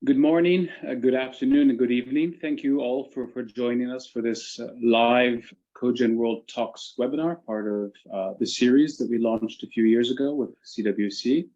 Good morning, good afternoon, and good evening. Thank you all for joining us for this live COGEN World Talks webinar, part of the series that we launched a few years ago with CWC.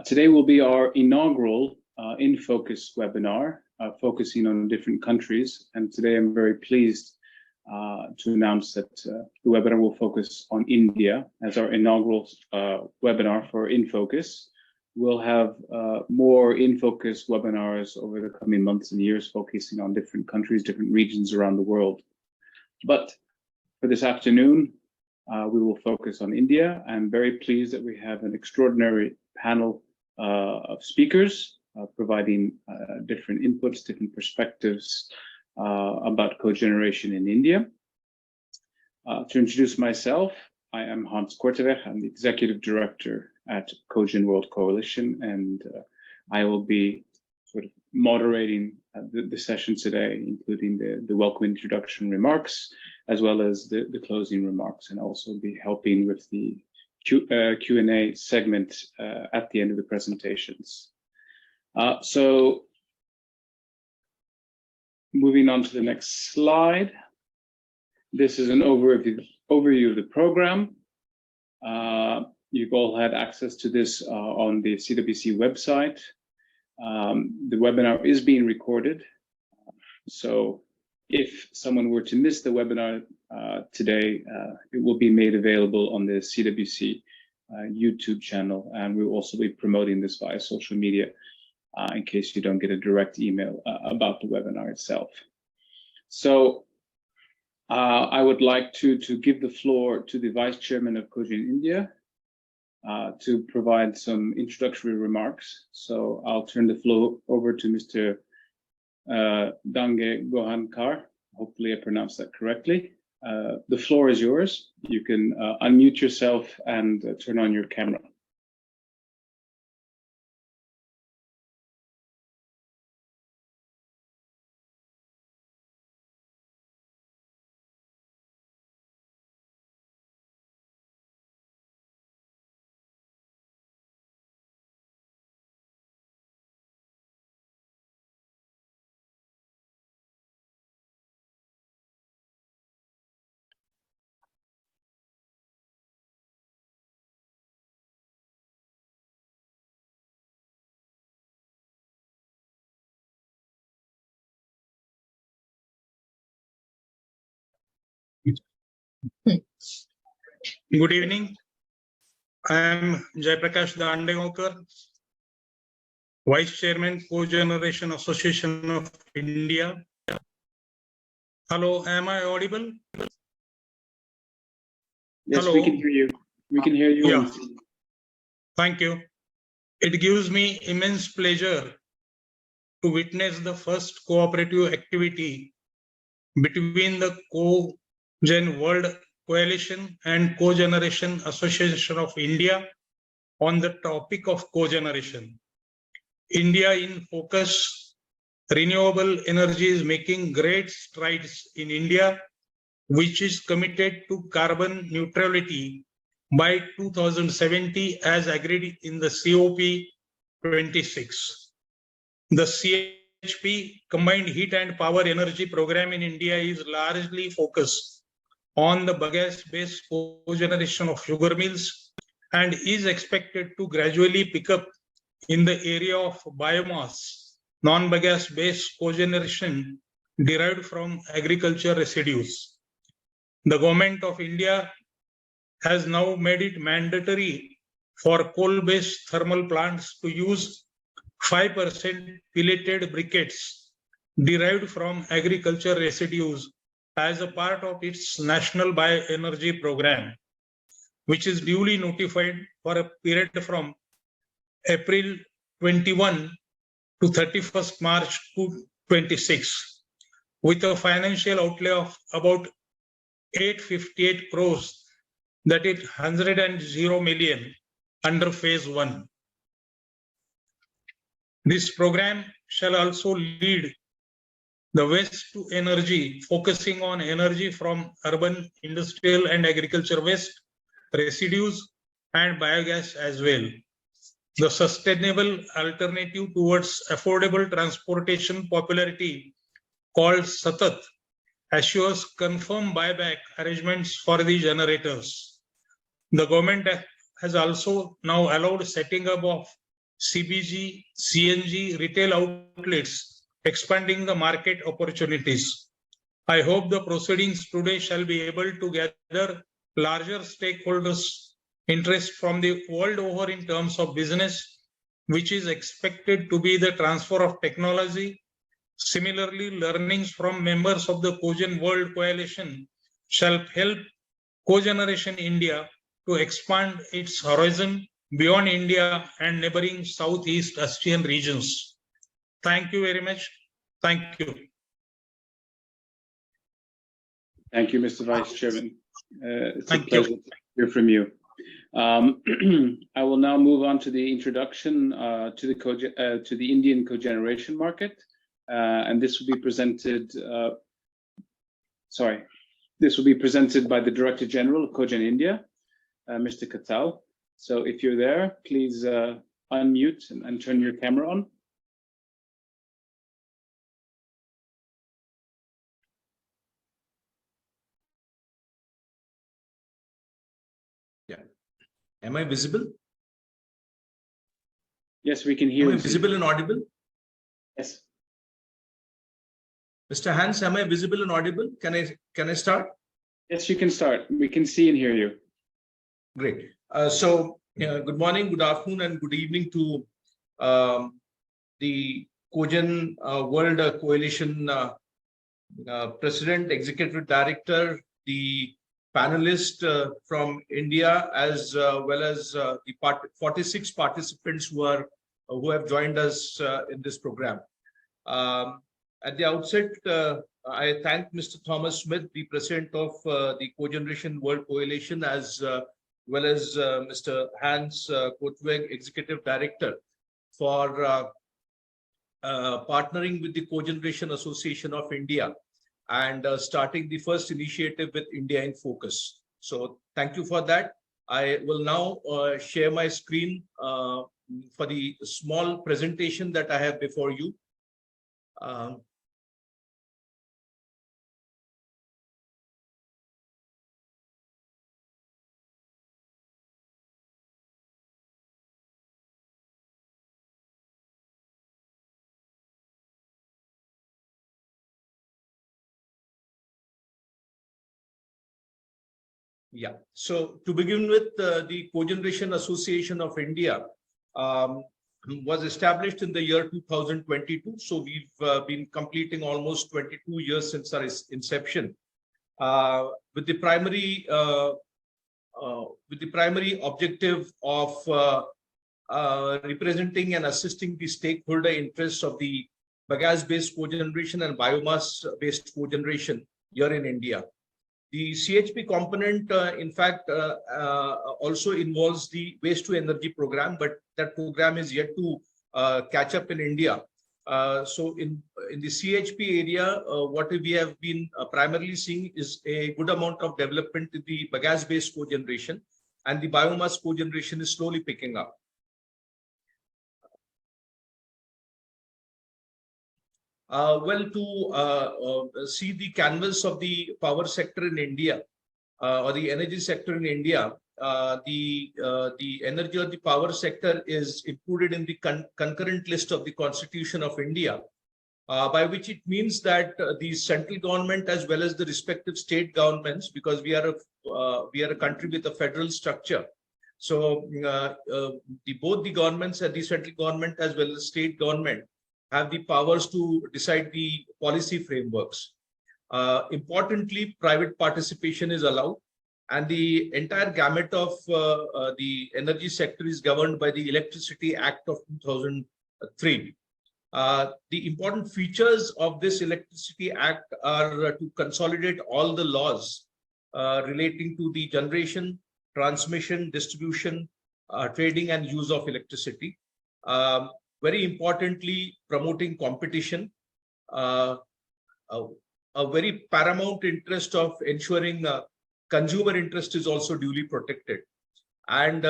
Today will be our inaugural In Focus webinar, focusing on different countries. And today I'm very pleased to announce that the webinar will focus on India as our inaugural webinar for In Focus. We'll have more in-focus webinars over the coming months and years, focusing on different countries, different regions around the world. But for this afternoon, we will focus on India. I'm very pleased that we have an extraordinary panel of speakers providing different inputs, different perspectives about cogeneration in India. To introduce myself, I am Hans Korteweg. I'm the Executive Director at COGEN World Coalition, and I will be sort of moderating the session today, including the welcome introduction remarks, as well as the closing remarks, and also be helping with the Q&A segment at the end of the presentations. So moving on to the next slide. This is an overview of the program. You've all had access to this on the CWC website. The webinar is being recorded. So if someone were to miss the webinar today, it will be made available on the CWC YouTube channel. And we'll also be promoting this via social media in case you don't get a direct email about the webinar itself. So I would like to give the floor to the Vice Chairman of COGEN India to provide some introductory remarks. So I'll turn the floor over to Mr. Dandegaonkar. Hopefully I pronounced that correctly. The floor is yours. You can unmute yourself and turn on your camera. Good evening. I am Jaiprakash Dandegaonkar, Vice Chairman, Cogeneration Association of India. Hello, am I audible? Yes, Hello. we can hear you. We can hear you. Yeah. Thank you. It gives me immense pleasure to witness the first cooperative activity between the COGEN World Coalition and Cogeneration Association of India on the topic of cogeneration. India in Focus, renewable energy is making great strides in India, which is committed to carbon neutrality by 2070 as agreed in the COP26. The CHP, Combined Heat and Power Energy Program in India, is largely focused on the bagasse-based cogeneration of sugar mills and is expected to gradually pick up in the area of biomass, non-bagasse-based cogeneration derived from agriculture residues. The government of India has now made it mandatory for coal-based thermal plants to use 5% pelleted briquettes derived from agriculture residues as a part of its national bioenergy program, which is duly notified for a period from April 21 to 31st March 2026, with a financial outlay of about 858 crores, that is 100 million under phase 1. This program shall also lead the waste to energy, focusing on energy from urban, industrial and agriculture waste, residues and biogas as well. the sustainable alternative towards affordable transportation popularity called Satat assures confirmed buyback arrangements for the generators. The government has also now allowed setting up of CBG, CNG retail outlets, expanding the market opportunities. I hope the proceedings today shall be able to gather larger stakeholders' interest from the world over in terms of business, which is expected to be the transfer of technology. Similarly, learnings from members of the COGEN World Coalition shall help Cogeneration India to expand its horizon beyond India and neighboring Southeast Asian regions. Thank you very much. Thank you. Thank you, Mr. Vice Chairman. It's Thank a pleasure to hear from you. I will now move on to the introduction to the Indian cogeneration market, and this will be presented. This will be presented by the Director General of COGEN India, Mr. Khatal. So if you're there, please unmute and turn your camera on. Yeah. Am I visible? Yes, we can hear you. Am I visible and audible? Yes. Mr. Hans, am I visible and audible? Can I start? Yes, you can start. We can see and hear you. Great. Good morning, good afternoon, and good evening to the COGEN World Coalition President, Executive Director, the panelists from India, as well as the 46 participants who have joined us in this program. At the outset, I thank Mr. Thomas Smith, the President of the Cogeneration World Coalition, as well as Mr. Hans Korteweg, Executive Director, for partnering with the Cogeneration Association of India and starting the first initiative with India in Focus. So thank you for that. I will now share my screen for the small presentation that I have before you. Yeah, so to begin with, the Cogeneration Association of India was established in the year 2022. So we've been completing almost 22 years since our inception, with the primary objective of representing and assisting the stakeholder interests of the bagasse-based cogeneration and biomass-based cogeneration here in India. The CHP component, in fact, also involves the waste to energy program, but that program is yet to catch up in India. So in the CHP area, what we have been primarily seeing is a good amount of development in the bagasse-based cogeneration, and the biomass cogeneration is slowly picking up. To see the canvas of the power sector in India, or the energy sector in India, the energy or the power sector is included in the concurrent list of the Constitution of India, by which it means that the central government as well as the respective state governments, because we are a country with a federal structure. So both the governments, the central government as well as state government, have the powers to decide the policy frameworks. Importantly, private participation is allowed, and the entire gamut of the energy sector is governed by the Electricity Act of 2003. The important features of this Electricity Act are to consolidate all the laws relating to the generation, transmission, distribution, trading, and use of electricity. Very importantly, promoting competition, a very paramount interest of ensuring consumer interest is also duly protected, and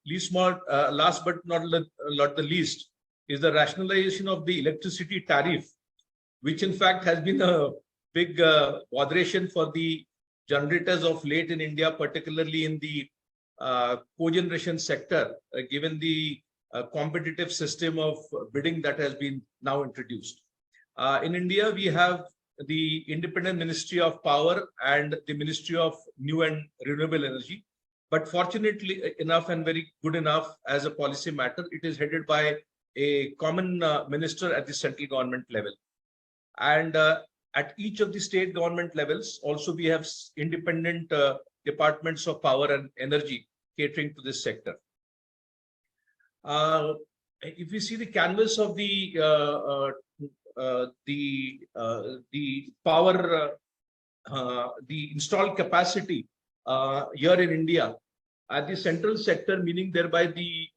last but not the least, is the rationalization of the electricity tariff, which in fact has been a big botheration for the generators of late in India, particularly in the cogeneration sector, given the competitive system of bidding that has been now introduced. In India, we have the Independent Ministry of Power and the Ministry of New and Renewable Energy. But fortunately enough and very good enough as a policy matter, it is headed by a common minister at the central government level. And at each of the state government levels, also we have independent departments of power and energy catering to this sector. If we see the canvas of the power, the installed capacity here in India at the central sector, meaning thereby the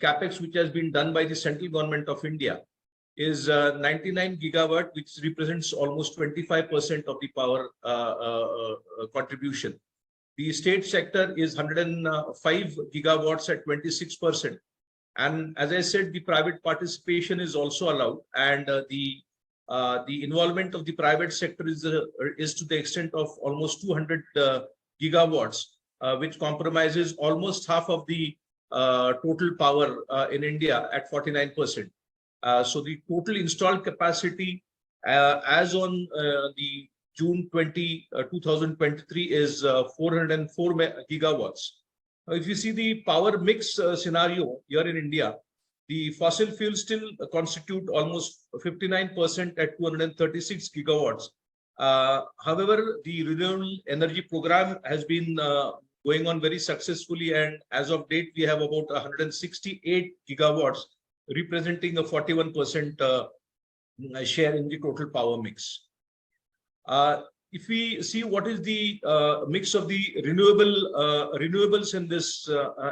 capex which has been done by the central government of India, is 99 gigawatt, which represents almost 25% of the power contribution. The state sector is 105 gigawatts at 26%. And as I said, the private participation is also allowed, and the involvement of the private sector is to the extent of almost 200 gigawatts, which compromises almost half of the total power in India at 49%. So the total installed capacity as on the June 2023 is 404 gigawatts. If you see the power mix scenario here in India, the fossil fuels still constitute almost 59% at 236 gigawatts. However, the renewable energy program has been going on very successfully, and as of date, we have about 168 gigawatts, representing a 41% share in the total power mix. If we see what is the mix of the renewables in this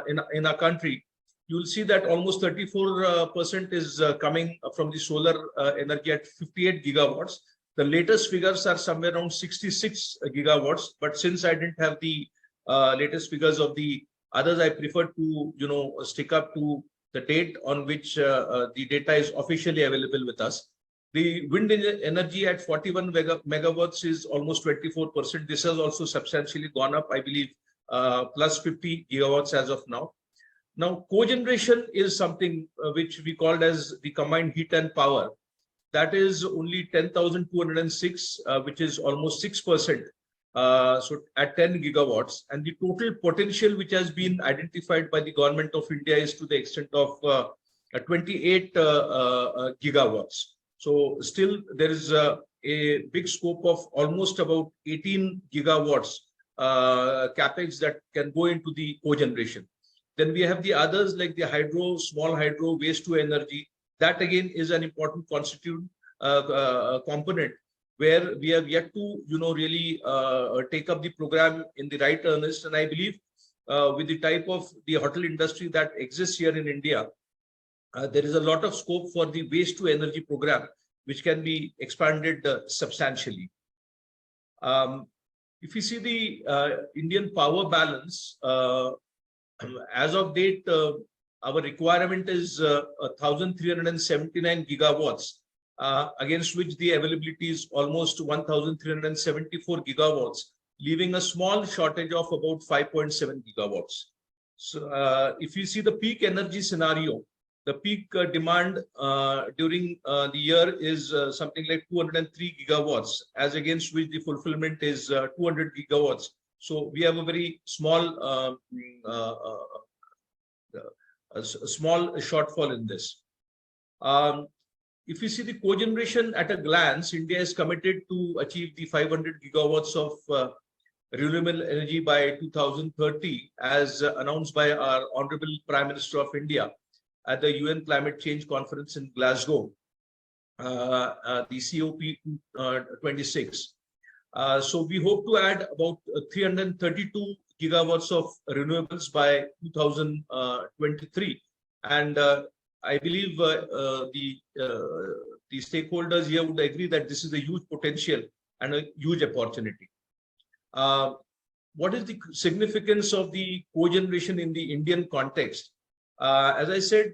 in our country, you will see that almost 34% is coming from the solar energy at 58 gigawatts. The latest figures are somewhere around 66 gigawatts, but since I didn't have the latest figures of the others, I prefer to stick up to the date on which the data is officially available with us. The wind energy at 41 megawatts is almost 24%. This has also substantially gone up, I believe, plus 50 gigawatts as of now. Now, cogeneration is something which we called as the combined heat and power. That is only 10,206, which is almost 6%. So at 10 gigawatts, and the total potential which has been identified by the government of India is to the extent of 28 gigawatts. So still there is a big scope of almost about 18 gigawatts capex that can go into the cogeneration. Then we have the others like the hydro, small hydro, waste to energy. That again is an important constituent component, where we have yet to really take up the program in the right earnest. And I believe with the type of the hotel industry that exists here in India, there is a lot of scope for the waste to energy program, which can be expanded substantially. If you see the Indian power balance, as of date, our requirement is 1,379 gigawatts, against which the availability is almost 1,374 gigawatts, leaving a small shortage of about 5.7 gigawatts. So if you see the peak energy scenario, the peak demand during the year is something like 203 gigawatts, as against which the fulfillment is 200 gigawatts. So we have a very small small shortfall in this. If you see the cogeneration at a glance, India is committed to achieve the 500 gigawatts of renewable energy by 2030, as announced by our Honorable Prime Minister of India at the UN Climate Change Conference in Glasgow, the COP26. So we hope to add about 332 gigawatts of renewables by 2023, and I believe the stakeholders here would agree that this is a huge potential and a huge opportunity. what is the significance of the cogeneration in the Indian context? As I said,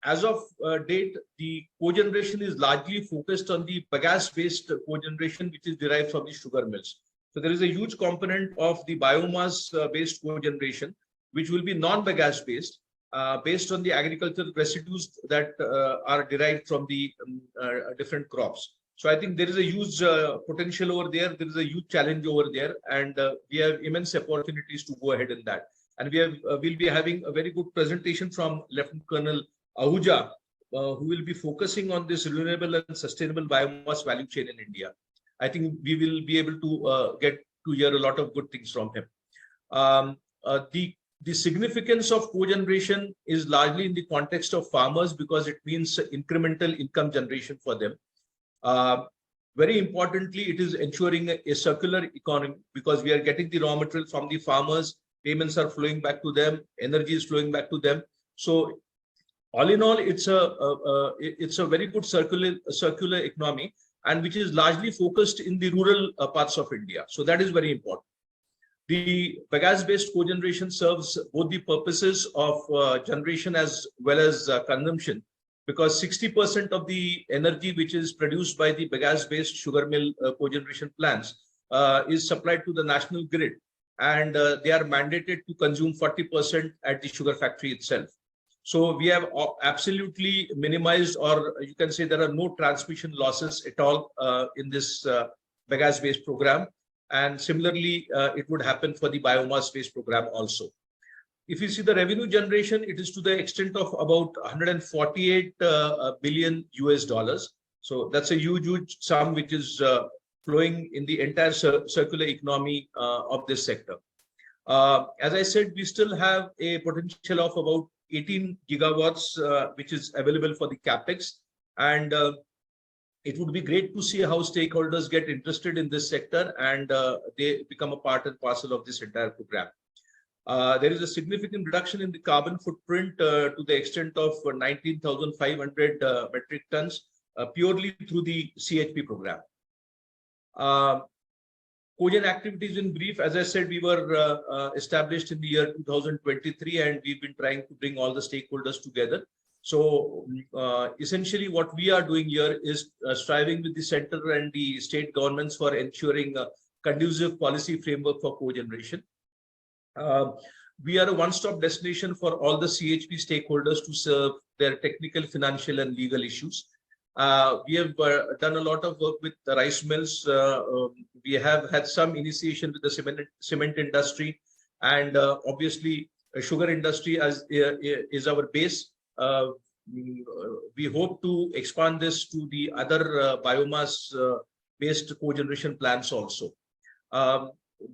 as of date, the cogeneration is largely focused on the bagasse-based cogeneration, which is derived from the sugar mills. So there is a huge component of the biomass-based cogeneration, which will be non-bagasse-based, based on the agricultural residues that are derived from the different crops. So I think there is a huge potential over there. There is a huge challenge over there, and we have immense opportunities to go ahead in that. And we'll be having a very good presentation from Lieutenant Colonel Ahuja, who will be focusing on this renewable and sustainable biomass value chain in India. I think we will be able to get to hear a lot of good things from him. The significance of cogeneration is largely in the context of farmers, because it means incremental income generation for them. Very importantly, it is ensuring a circular economy, because we are getting the raw material from the farmers, payments are flowing back to them, energy is flowing back to them. So all in all, it's a very good circular economy, and which is largely focused in the rural parts of India. So that is very important. The bagasse-based cogeneration serves both the purposes of generation as well as consumption, because 60% of the energy which is produced by the bagasse-based sugar mill cogeneration plants is supplied to the national grid, and they are mandated to consume 40% at the sugar factory itself. So we have absolutely minimized, or you can say there are no transmission losses at all in this bagasse-based program. And similarly, it would happen for the biomass-based program also. If you see the revenue generation, it is to the extent of about 148 billion US dollars. So that's a huge sum which is flowing in the entire circular economy of this sector. As I said, we still have a potential of about 18 gigawatts, which is available for the capex, and it would be great to see how stakeholders get interested in this sector and they become a part and parcel of this entire program. There is a significant reduction in the carbon footprint to the extent of 19,500 metric tons purely through the CHP program. COGEN activities in brief, as I said, we were established in the year 2023, and we've been trying to bring all the stakeholders together. So essentially what we are doing here is striving with the center and the state governments for ensuring a conducive policy framework for cogeneration. We are a one-stop destination for all the CHP stakeholders to serve their technical, financial, and legal issues. We have done a lot of work with the rice mills. We have had some initiation with the cement industry, and obviously sugar industry is our base. We hope to expand this to the other biomass based cogeneration plants also.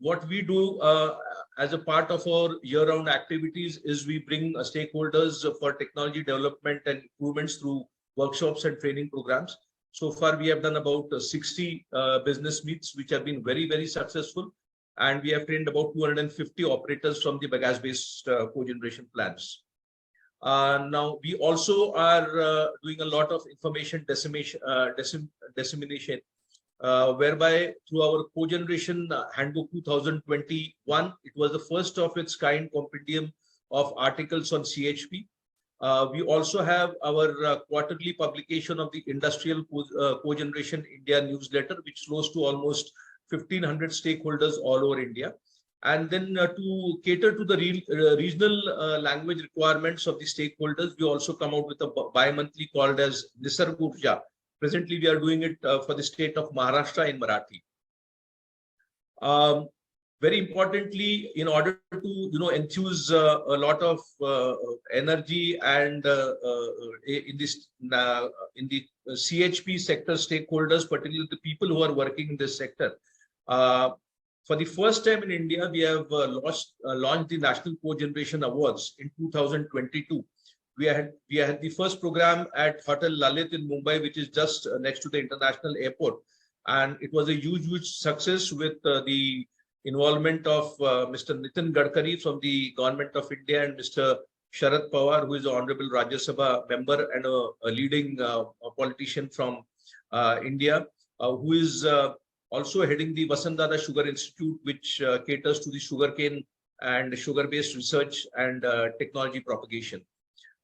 What we do as a part of our year-round activities is we bring stakeholders for technology development and improvements through workshops and training programs. So far, we have done about 60 business meets, which have been very successful. And we have trained about 250 operators from the bagasse-based cogeneration plants. Now, we also are doing a lot of information dissemination, whereby through our Cogeneration Handbook 2021, it was the first of its kind compendium of articles on CHP. We also have our quarterly publication of the Industrial Cogeneration India newsletter, which flows to almost 1,500 stakeholders all over India. And then to cater to the regional language requirements of the stakeholders, we also come out with a bi-monthly called as Nisarg Urja. Presently, we are doing it for the state of Maharashtra in Marathi. Very importantly, in order to enthuse a lot of energy and in the CHP sector stakeholders, particularly the people who are working in this sector, for the first time in India, we have launched the National Cogeneration Awards in 2022. We had the first program at Hotel Lalit in Mumbai, which is just next to the international airport, and it was a huge success with the involvement of Mr. Nitin Gadkari from the Government of India and Mr. Sharad Pawar, who is an Honorable Rajya Sabha member and a leading politician from India, who is also heading the Vasantdada Sugar Institute, which caters to the sugarcane and sugar-based research and technology propagation.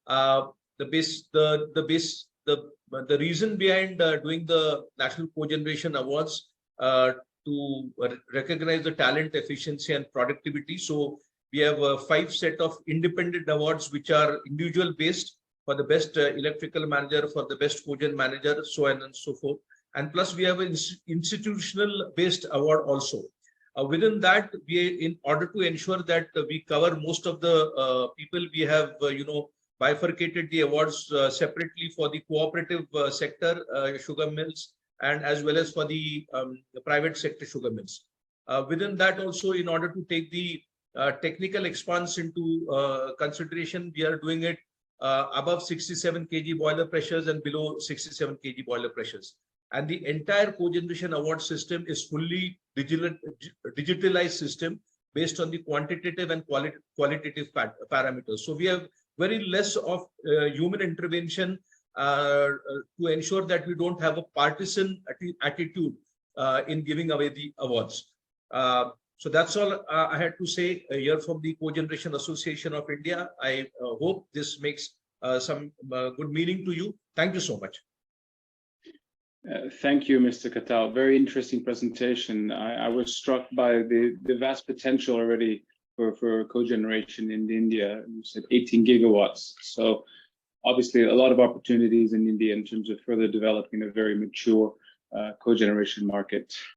The reason behind doing the National Cogeneration Awards to recognize the talent, efficiency, and productivity. So we have 5 set of independent awards, which are individual based for the best electrical manager, for the best cogen manager, so on and so forth. And plus we have an institutional based award also. Within that, in order to ensure that we cover most of the people, we have bifurcated the awards separately for the cooperative sector sugar mills, and as well as for the private sector sugar mills. Within that also, in order to take the technical expanse into consideration, we are doing it above 67 kg boiler pressures and below 67 kg boiler pressures. And the entire cogeneration award system is fully digitalized system based on the quantitative and qualitative parameters. So we have very less of human intervention to ensure that we don't have a partisan attitude in giving away the awards. So that's all I had to say here from the Cogeneration Association of India. I hope this makes some good meaning to you. Thank you so much. Thank you, Mr. Khatal. Very interesting presentation. I was struck by the vast potential already for cogeneration in India. You said 18 gigawatts. So obviously a lot of opportunities in India in terms of further developing a very mature cogeneration market.